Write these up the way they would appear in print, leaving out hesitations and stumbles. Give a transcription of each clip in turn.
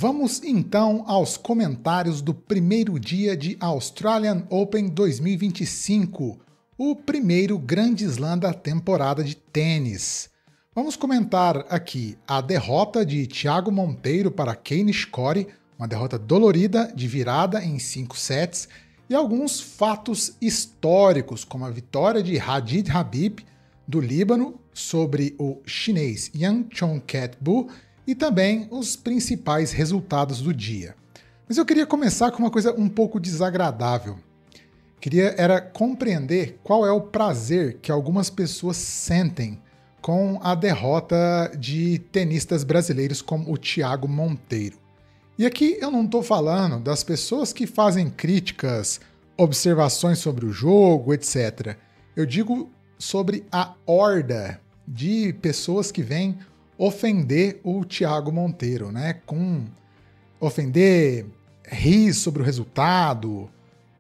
Vamos então aos comentários do primeiro dia de Australian Open 2025, o primeiro grande slam da temporada de tênis. Vamos comentar aqui a derrota de Thiago Monteiro para Kei Nishikori, uma derrota dolorida de virada em 5 sets, e alguns fatos históricos, como a vitória de Hadid Habib, do Líbano, sobre o chinês Yang Chongket-bu, e também os principais resultados do dia. Mas eu queria começar com uma coisa um pouco desagradável. Era compreender qual é o prazer que algumas pessoas sentem com a derrota de tenistas brasileiros como o Thiago Monteiro. E aqui eu não estou falando das pessoas que fazem críticas, observações sobre o jogo, etc. Eu digo sobre a horda de pessoas que vêm ofender o Thiago Monteiro, né? Rir sobre o resultado,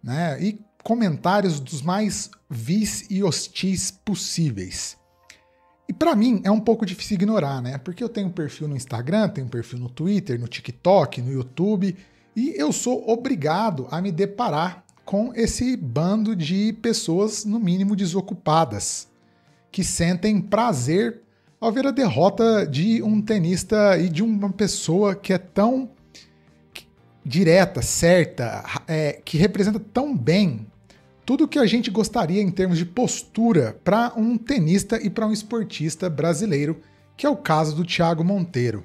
né? E comentários dos mais vis e hostis possíveis. E para mim é um pouco difícil ignorar, né? Porque eu tenho perfil no Instagram, tenho perfil no Twitter, no TikTok, no YouTube, e eu sou obrigado a me deparar com esse bando de pessoas, no mínimo, desocupadas, que sentem prazer ao ver a derrota de um tenista e de uma pessoa que é tão direta, certa, que representa tão bem tudo o que a gente gostaria em termos de postura para um tenista e para um esportista brasileiro, que é o caso do Thiago Monteiro.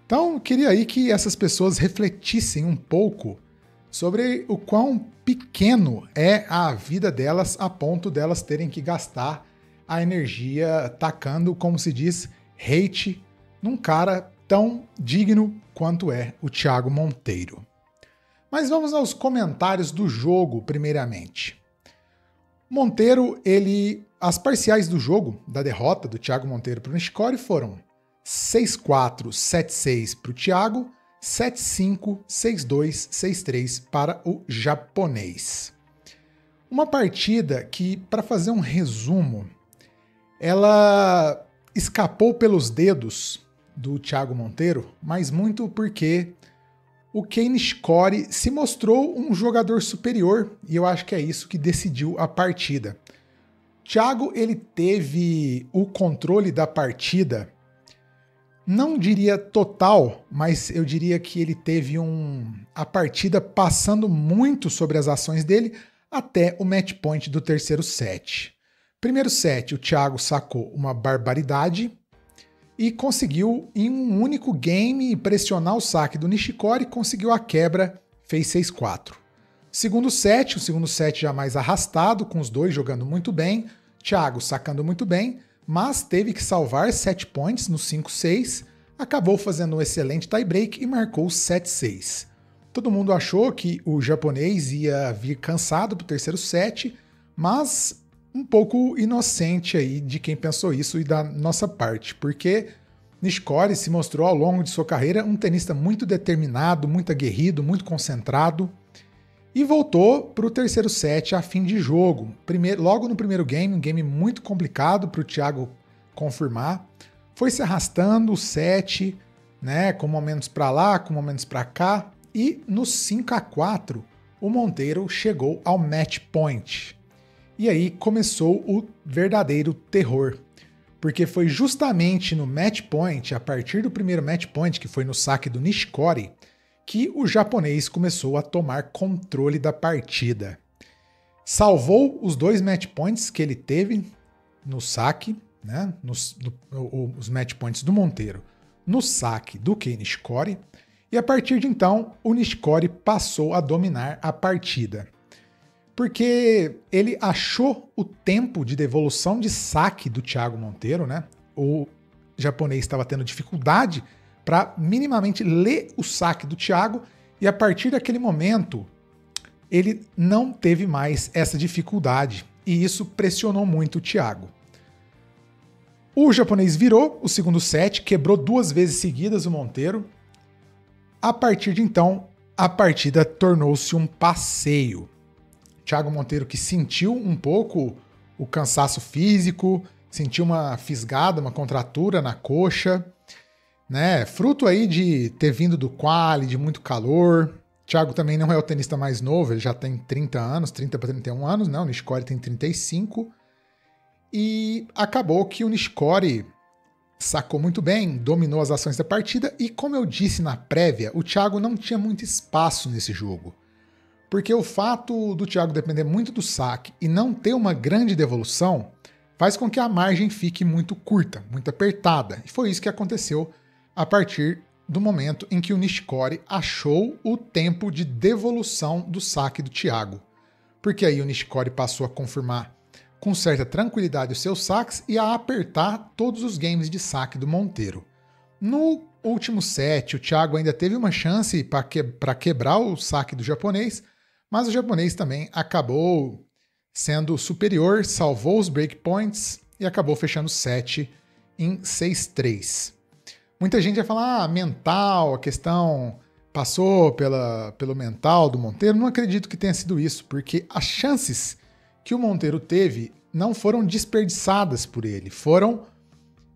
Então, eu queria aí que essas pessoas refletissem um pouco sobre o quão pequeno é a vida delas a ponto delas terem que gastar a energia tacando, como se diz, hate num cara tão digno quanto é o Thiago Monteiro. Mas vamos aos comentários do jogo, primeiramente. Monteiro, as parciais do jogo, da derrota do Thiago Monteiro para o Nishikori foram 6-4, 7-6 para o Thiago, 7-5, 6-2, 6-3 para o japonês. Uma partida que, para fazer um resumo, ela escapou pelos dedos do Thiago Monteiro, mas muito porque o Kei Nishikori se mostrou um jogador superior, e eu acho que é isso que decidiu a partida. Thiago, ele teve o controle da partida, não diria total, mas eu diria que ele teve a partida passando muito sobre as ações dele até o match point do terceiro set. Primeiro set, o Thiago sacou uma barbaridade e conseguiu, em um único game, pressionar o saque do Nishikori, conseguiu a quebra, fez 6-4. O segundo set já mais arrastado, com os dois jogando muito bem, Thiago sacando muito bem, mas teve que salvar 7 points no 5-6, acabou fazendo um excelente tie-break e marcou 7-6. Todo mundo achou que o japonês ia vir cansado para o terceiro set, mas um pouco inocente aí de quem pensou isso e da nossa parte, porque Nishikori se mostrou ao longo de sua carreira um tenista muito determinado, muito aguerrido, muito concentrado, e voltou para o terceiro set a fim de jogo. Logo no primeiro game, um game muito complicado para o Thiago confirmar, foi se arrastando o set, né, com momentos para lá, com momentos para cá, e no 5-4 o Monteiro chegou ao match point. E aí começou o verdadeiro terror, porque foi justamente no match point, a partir do primeiro match point, que foi no saque do Nishikori, que o japonês começou a tomar controle da partida. Salvou os 2 match points que ele teve no saque, né, os match points do Monteiro, no saque do Kei Nishikori, e a partir de então o Nishikori passou a dominar a partida. Porque ele achou o tempo de devolução de saque do Thiago Monteiro, né? O japonês estava tendo dificuldade para minimamente ler o saque do Thiago, e a partir daquele momento ele não teve mais essa dificuldade, e isso pressionou muito o Thiago. O japonês virou o segundo set, quebrou 2 vezes seguidas o Monteiro. A partir de então, a partida tornou-se um passeio. Thiago Monteiro, que sentiu um pouco o cansaço físico, sentiu uma fisgada, uma contratura na coxa, né? Fruto aí de ter vindo do quali, de muito calor. Thiago também não é o tenista mais novo, ele já tem 30 anos, 30 para 31 anos, né? O Nishikori tem 35. E acabou que o Nishikori sacou muito bem, dominou as ações da partida e, como eu disse na prévia, o Thiago não tinha muito espaço nesse jogo. Porque o fato do Thiago depender muito do saque e não ter uma grande devolução faz com que a margem fique muito curta, muito apertada. E foi isso que aconteceu a partir do momento em que o Nishikori achou o tempo de devolução do saque do Thiago. Porque aí o Nishikori passou a confirmar com certa tranquilidade os seus saques e a apertar todos os games de saque do Monteiro. No último set, o Thiago ainda teve uma chance para quebrar o saque do japonês, mas o japonês também acabou sendo superior, salvou os breakpoints e acabou fechando o set em 6-3. Muita gente vai falar, mental, a questão passou pelo mental do Monteiro. Não acredito que tenha sido isso, porque as chances que o Monteiro teve não foram desperdiçadas por ele, foram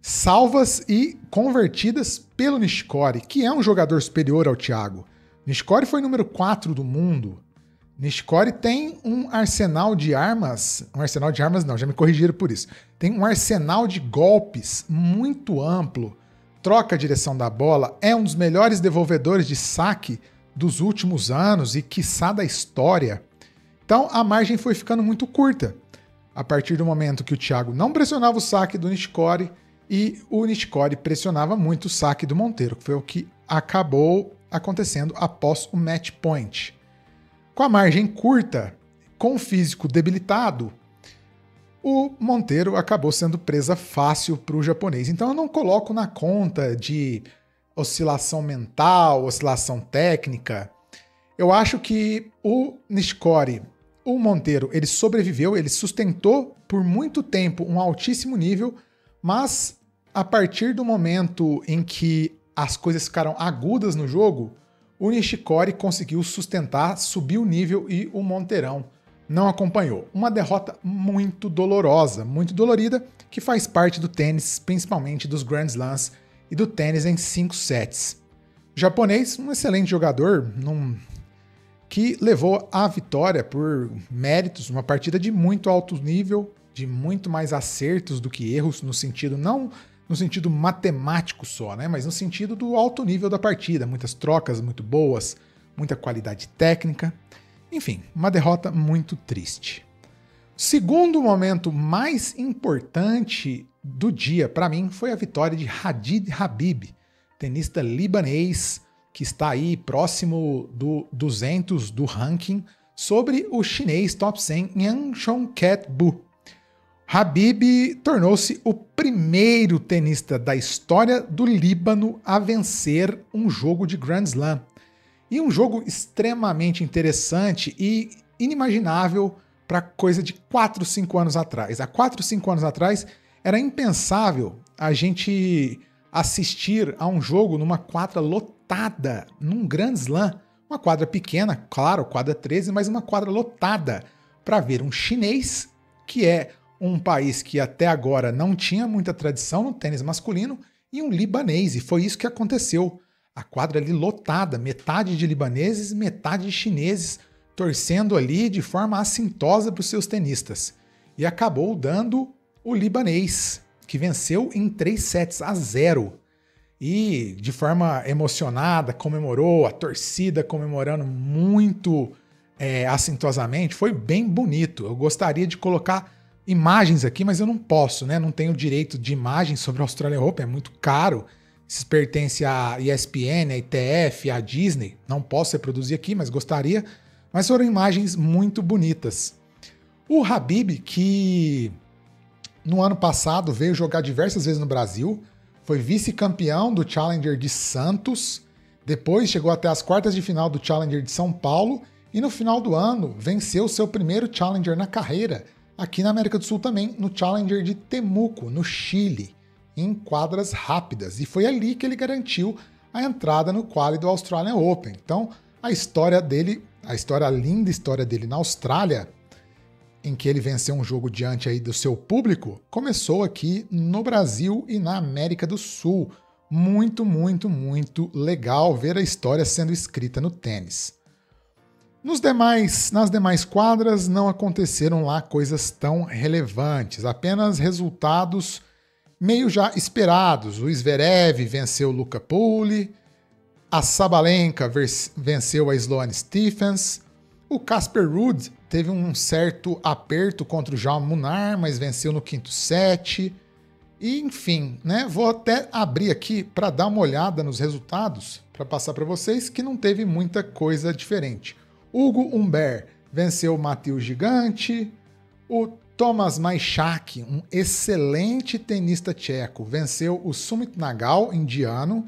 salvas e convertidas pelo Nishikori, que é um jogador superior ao Thiago. Nishikori foi número 4 do mundo. Nishikori tem um arsenal de armas, não, já me corrigiram por isso. Tem um arsenal de golpes muito amplo, troca a direção da bola, é um dos melhores devolvedores de saque dos últimos anos e quiçá da história. Então a margem foi ficando muito curta, a partir do momento que o Thiago não pressionava o saque do Nishikori e o Nishikori pressionava muito o saque do Monteiro, que foi o que acabou acontecendo após o match point. Com a margem curta, com o físico debilitado, o Monteiro acabou sendo presa fácil para o japonês. Então eu não coloco na conta de oscilação mental, oscilação técnica. Eu acho que o Nishikori, o Monteiro, ele sobreviveu, ele sustentou por muito tempo um altíssimo nível, mas a partir do momento em que as coisas ficaram agudas no jogo, o Nishikori conseguiu sustentar, subir o nível e o Monteirão não acompanhou. Uma derrota muito dolorosa, muito dolorida, que faz parte do tênis, principalmente dos Grand Slams e do tênis em 5 sets. O japonês, um excelente jogador, que levou a vitória por méritos, uma partida de muito alto nível, de muito mais acertos do que erros, no sentido não no sentido matemático só, né, mas no sentido do alto nível da partida, muitas trocas muito boas, muita qualidade técnica. Enfim, uma derrota muito triste. Segundo momento mais importante do dia para mim foi a vitória de Hadid Habib, tenista libanês que está aí próximo do 200 do ranking, sobre o chinês top 100 Yang Chongqing. Habib tornou-se o primeiro tenista da história do Líbano a vencer um jogo de Grand Slam. E um jogo extremamente interessante e inimaginável para coisa de 4, 5 anos atrás. Há 4, 5 anos atrás era impensável a gente assistir a um jogo numa quadra lotada, num Grand Slam. Uma quadra pequena, claro, quadra 13, mas uma quadra lotada para ver um chinês, que é um país que até agora não tinha muita tradição no tênis masculino, e um libanês, e foi isso que aconteceu. A quadra ali lotada, metade de libaneses, metade de chineses, torcendo ali de forma assintosa para os seus tenistas. E acabou dando o libanês, que venceu em 3-0. E de forma emocionada, comemorou, a torcida comemorando muito assintosamente. Foi bem bonito. Eu gostaria de colocar imagens aqui, mas eu não posso, né? Não tenho direito de imagens sobre a Australian Open, é muito caro. Isso pertence à ESPN, à ITF, à Disney. Não posso reproduzir aqui, mas gostaria. Mas foram imagens muito bonitas. O Habib, que no ano passado veio jogar diversas vezes no Brasil, foi vice-campeão do Challenger de Santos, depois chegou até as quartas de final do Challenger de São Paulo e no final do ano venceu seu primeiro Challenger na carreira, aqui na América do Sul também, no Challenger de Temuco, no Chile, em quadras rápidas. E foi ali que ele garantiu a entrada no quali do Australian Open. Então, a linda história dele na Austrália, em que ele venceu um jogo diante aí do seu público, começou aqui no Brasil e na América do Sul, Muito, muito, muito legal ver a história sendo escrita no tênis. Nas demais quadras não aconteceram lá coisas tão relevantes, apenas resultados meio já esperados. O Zverev venceu o Luca Pouille, a Sabalenka venceu a Sloane Stephens, o Casper Ruud teve um certo aperto contra o Jaume Munar, mas venceu no quinto set. E, enfim, né? Vou até abrir aqui para dar uma olhada nos resultados, para passar para vocês que não teve muita coisa diferente. Hugo Humbert venceu o Matheus Gigante, o Tomas Maicháky, um excelente tenista tcheco, venceu o Sumit Nagal, indiano,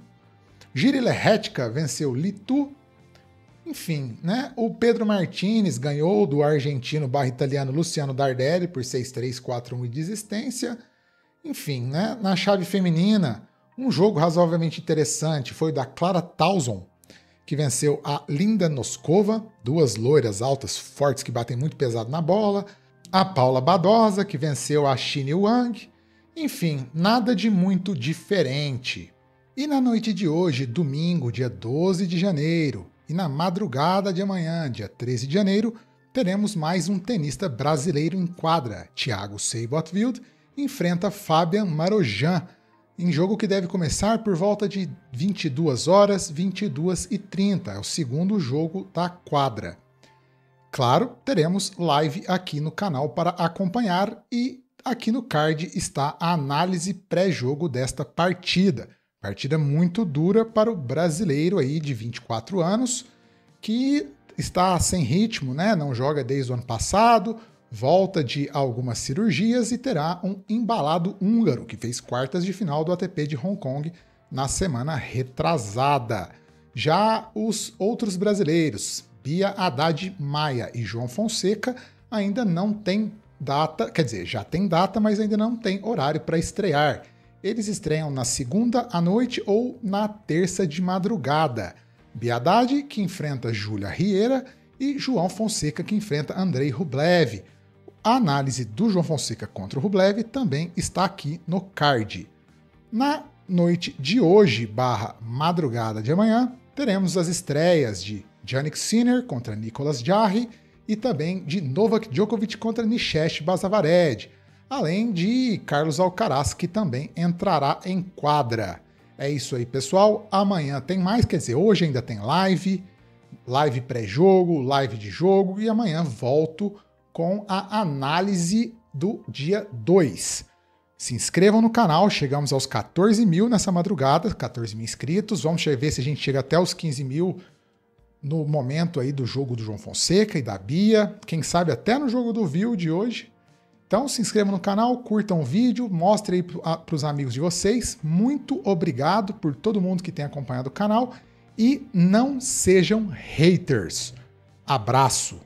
Jiří Lehečka venceu Litu, enfim, né? O Pedro Martínez ganhou do argentino/italiano Luciano Dardelli por 6-3, 4-1 e desistência. Enfim, né? Na chave feminina, um jogo razoavelmente interessante foi o da Clara Tauson, que venceu a Linda Noskova, duas loiras altas, fortes, que batem muito pesado na bola, a Paula Badosa, que venceu a Xin Wang. Enfim, nada de muito diferente. E na noite de hoje, domingo, dia 12 de janeiro, e na madrugada de amanhã, dia 13 de janeiro, teremos mais um tenista brasileiro em quadra. Thiago Seibothwild enfrenta Fabian Marojan, em jogo que deve começar por volta de 22 horas, 22h30. É o segundo jogo da quadra. Claro, teremos live aqui no canal para acompanhar e aqui no card está a análise pré-jogo desta partida. Partida muito dura para o brasileiro aí de 24 anos, que está sem ritmo, né? Não joga desde o ano passado, volta de algumas cirurgias e terá um embalado húngaro, que fez quartas de final do ATP de Hong Kong na semana retrasada. Já os outros brasileiros, Bia Haddad Maia e João Fonseca, ainda não têm data, quer dizer, já tem data, mas ainda não tem horário para estrear. Eles estreiam na segunda à noite ou na terça de madrugada. Bia Haddad, que enfrenta Júlia Riera, e João Fonseca, que enfrenta Andrei Rublev. A análise do João Fonseca contra o Rublev também está aqui no card. Na noite de hoje, madrugada de amanhã, teremos as estreias de Jannik Sinner contra Nicolas Jarry e também de Novak Djokovic contra Nishesh Basavared, além de Carlos Alcaraz, que também entrará em quadra. É isso aí, pessoal. Amanhã tem mais, quer dizer, hoje ainda tem live pré-jogo, live de jogo, e amanhã volto com a análise do dia 2. Se inscrevam no canal, chegamos aos 14 mil nessa madrugada, 14 mil inscritos, vamos ver se a gente chega até os 15 mil no momento aí do jogo do João Fonseca e da Bia, quem sabe até no jogo do Viu de hoje. Então se inscrevam no canal, curtam o vídeo, mostrem aí para os amigos de vocês. Muito obrigado por todo mundo que tem acompanhado o canal e não sejam haters. Abraço!